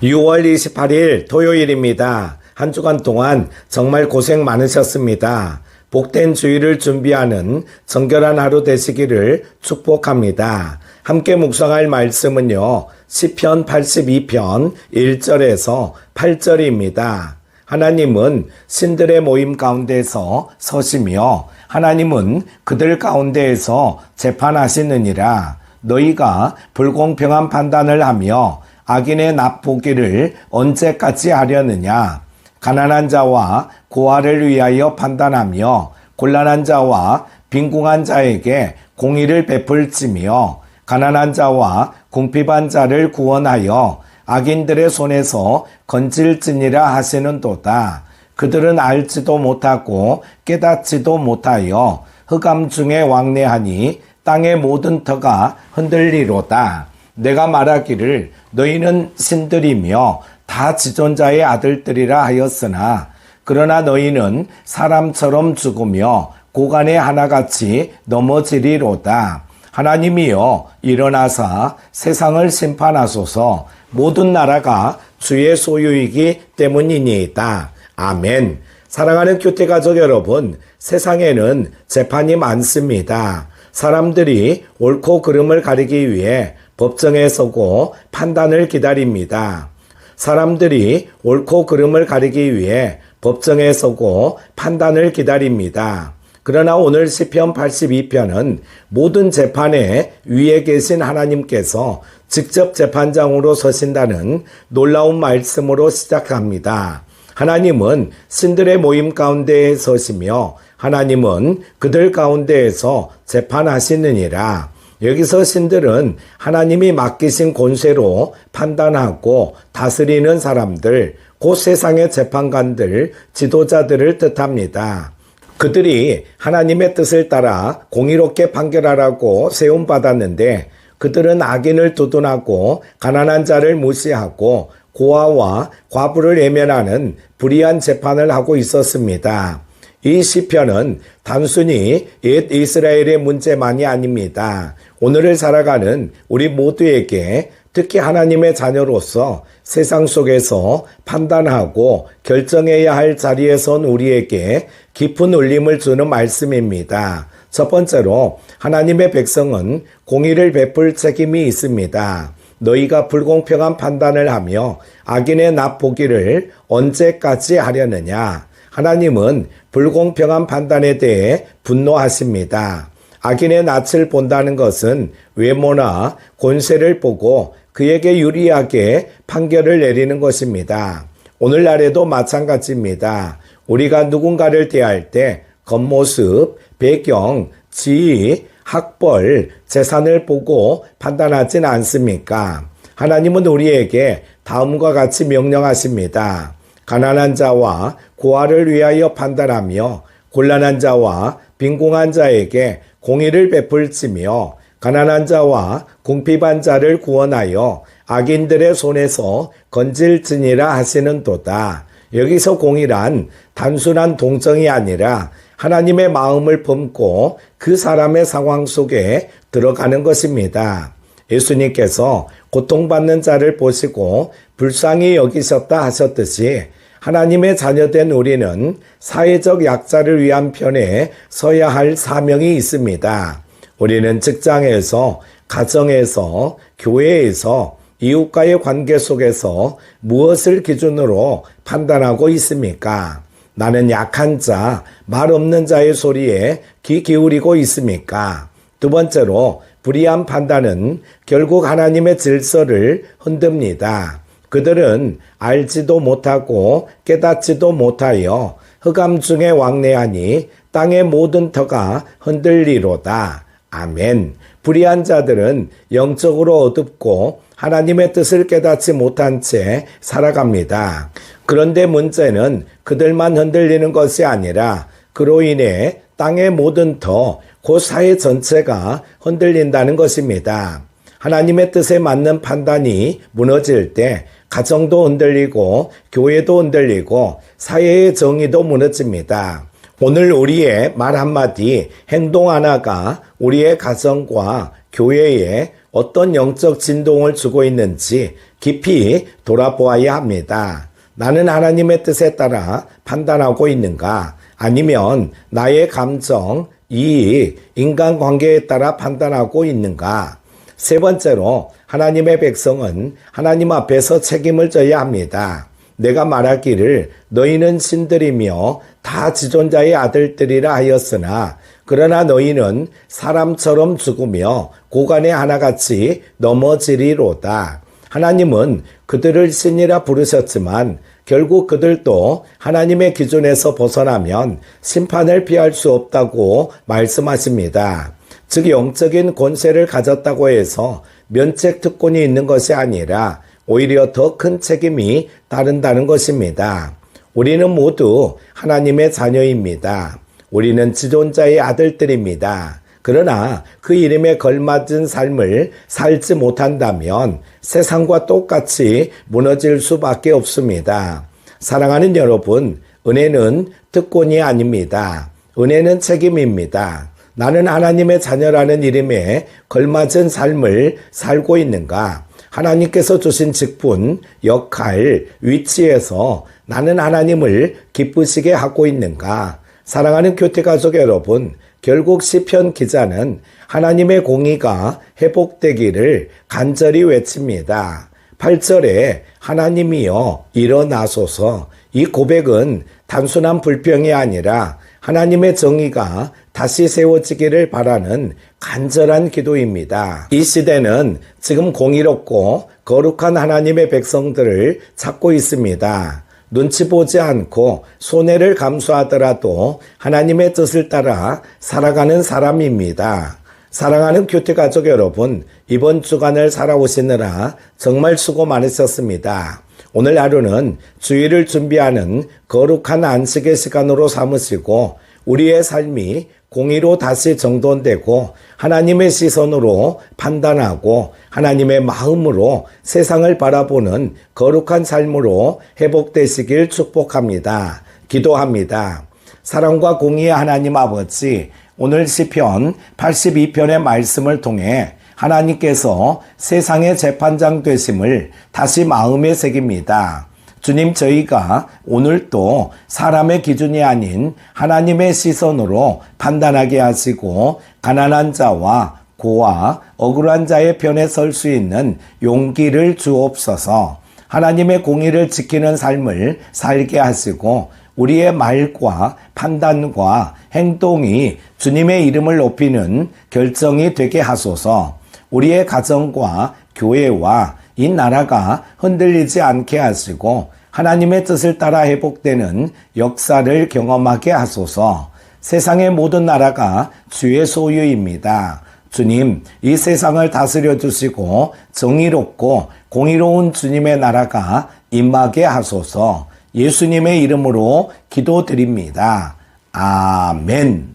6월 28일 토요일입니다. 한 주간 동안 정말 고생 많으셨습니다. 복된 주일을 준비하는 정결한 하루 되시기를 축복합니다. 함께 묵상할 말씀은요, 시편 82편 1절에서 8절입니다. 하나님은 신들의 모임 가운데서 서시며 하나님은 그들 가운데에서 재판하시느니라. 너희가 불공평한 판단을 하며 악인의 납보기를 언제까지 하려느냐. 가난한 자와 고아를 위하여 판단하며 곤란한 자와 빈궁한 자에게 공의를 베풀지며 가난한 자와 궁핍한 자를 구원하여 악인들의 손에서 건질지니라 하시는도다. 그들은 알지도 못하고 깨닫지도 못하여 흑암 중에 왕래하니 땅의 모든 터가 흔들리로다. 내가 말하기를 너희는 신들이며 다 지존자의 아들들이라 하였으나 그러나 너희는 사람처럼 죽으며 고간의 하나같이 넘어지리로다. 하나님이여 일어나사 세상을 심판하소서. 모든 나라가 주의 소유이기 때문이니이다. 아멘. 사랑하는 교태가족 여러분, 세상에는 재판이 많습니다. 사람들이 옳고 그름을 가리기 위해 법정에 서고 판단을 기다립니다. 사람들이 옳고 그름을 가리기 위해 법정에 서고 판단을 기다립니다. 그러나 오늘 시편 82편은 모든 재판의 위에 계신 하나님께서 직접 재판장으로 서신다는 놀라운 말씀으로 시작합니다. 하나님은 신들의 모임 가운데에 서시며 하나님은 그들 가운데에서 재판하시느니라. 여기서 신들은 하나님이 맡기신 권세로 판단하고 다스리는 사람들, 곧 세상의 재판관들, 지도자들을 뜻합니다. 그들이 하나님의 뜻을 따라 공의롭게 판결하라고 세움받았는데 그들은 악인을 두둔하고 가난한 자를 무시하고 고아와 과부를 외면하는 불의한 재판을 하고 있었습니다. 이 시편은 단순히 옛 이스라엘의 문제만이 아닙니다. 오늘을 살아가는 우리 모두에게 특히 하나님의 자녀로서 세상 속에서 판단하고 결정해야 할 자리에 선 우리에게 깊은 울림을 주는 말씀입니다. 첫 번째로 하나님의 백성은 공의를 베풀 책임이 있습니다. 너희가 불공평한 판단을 하며 악인의 납보기를 언제까지 하려느냐. 하나님은 불공평한 판단에 대해 분노하십니다. 악인의 낯을 본다는 것은 외모나 권세를 보고 그에게 유리하게 판결을 내리는 것입니다. 오늘날에도 마찬가지입니다. 우리가 누군가를 대할 때 겉모습, 배경, 지위, 학벌, 재산을 보고 판단하진 않습니까? 하나님은 우리에게 다음과 같이 명령하십니다. 가난한 자와 고아를 위하여 판단하며 곤란한 자와 빈궁한 자에게 공의를 베풀지며 가난한 자와 궁핍한 자를 구원하여 악인들의 손에서 건질지니라 하시는도다. 여기서 공의란 단순한 동정이 아니라 하나님의 마음을 품고 그 사람의 상황 속에 들어가는 것입니다. 예수님께서 고통받는 자를 보시고 불쌍히 여기셨다 하셨듯이 하나님의 자녀된 우리는 사회적 약자를 위한 편에 서야 할 사명이 있습니다. 우리는 직장에서, 가정에서, 교회에서, 이웃과의 관계 속에서 무엇을 기준으로 판단하고 있습니까? 나는 약한 자, 말 없는 자의 소리에 귀 기울이고 있습니까? 두 번째로 불의한 판단은 결국 하나님의 질서를 흔듭니다. 그들은 알지도 못하고 깨닫지도 못하여 흑암 중에 왕래하니 땅의 모든 터가 흔들리로다. 아멘. 불의한 자들은 영적으로 어둡고 하나님의 뜻을 깨닫지 못한 채 살아갑니다. 그런데 문제는 그들만 흔들리는 것이 아니라 그로 인해 땅의 모든 터, 곧 사회 전체가 흔들린다는 것입니다. 하나님의 뜻에 맞는 판단이 무너질 때 가정도 흔들리고 교회도 흔들리고 사회의 정의도 무너집니다. 오늘 우리의 말 한마디, 행동 하나가 우리의 가정과 교회에 어떤 영적 진동을 주고 있는지 깊이 돌아보아야 합니다. 나는 하나님의 뜻에 따라 판단하고 있는가? 아니면 나의 감정, 이익, 인간관계에 따라 판단하고 있는가? 세 번째로 하나님의 백성은 하나님 앞에서 책임을 져야 합니다. 내가 말하기를 너희는 신들이며 다 지존자의 아들들이라 하였으나 그러나 너희는 사람처럼 죽으며 고간의 하나같이 넘어지리로다. 하나님은 그들을 신이라 부르셨지만 결국 그들도 하나님의 기준에서 벗어나면 심판을 피할 수 없다고 말씀하십니다. 즉 영적인 권세를 가졌다고 해서 면책 특권이 있는 것이 아니라 오히려 더 큰 책임이 따른다는 것입니다. 우리는 모두 하나님의 자녀입니다. 우리는 지존자의 아들들입니다. 그러나 그 이름에 걸맞은 삶을 살지 못한다면 세상과 똑같이 무너질 수밖에 없습니다. 사랑하는 여러분, 은혜는 특권이 아닙니다. 은혜는 책임입니다. 나는 하나님의 자녀라는 이름에 걸맞은 삶을 살고 있는가? 하나님께서 주신 직분, 역할, 위치에서 나는 하나님을 기쁘시게 하고 있는가? 사랑하는 교태가족 여러분, 결국 시편 기자는 하나님의 공의가 회복되기를 간절히 외칩니다. 8절에 하나님이여 일어나소서. 이 고백은 단순한 불평이 아니라 하나님의 정의가 다시 세워지기를 바라는 간절한 기도입니다. 이 시대는 지금 공의롭고 거룩한 하나님의 백성들을 찾고 있습니다. 눈치 보지 않고 손해를 감수하더라도 하나님의 뜻을 따라 살아가는 사람입니다. 사랑하는 교태가족 여러분, 이번 주간을 살아오시느라 정말 수고 많으셨습니다. 오늘 하루는 주일을 준비하는 거룩한 안식의 시간으로 삼으시고 우리의 삶이 공의로 다시 정돈되고 하나님의 시선으로 판단하고 하나님의 마음으로 세상을 바라보는 거룩한 삶으로 회복되시길 축복합니다. 기도합니다. 사랑과 공의의 하나님 아버지, 오늘 시편 82편의 말씀을 통해 하나님께서 세상의 재판장 되심을 다시 마음에 새깁니다. 주님, 저희가 오늘도 사람의 기준이 아닌 하나님의 시선으로 판단하게 하시고 가난한 자와 고아, 억울한 자의 편에 설 수 있는 용기를 주옵소서. 하나님의 공의를 지키는 삶을 살게 하시고 우리의 말과 판단과 행동이 주님의 이름을 높이는 결정이 되게 하소서. 우리의 가정과 교회와 이 나라가 흔들리지 않게 하시고 하나님의 뜻을 따라 회복되는 역사를 경험하게 하소서. 세상의 모든 나라가 주의 소유입니다. 주님, 이 세상을 다스려 주시고 정의롭고 공의로운 주님의 나라가 임하게 하소서. 예수님의 이름으로 기도드립니다. 아멘.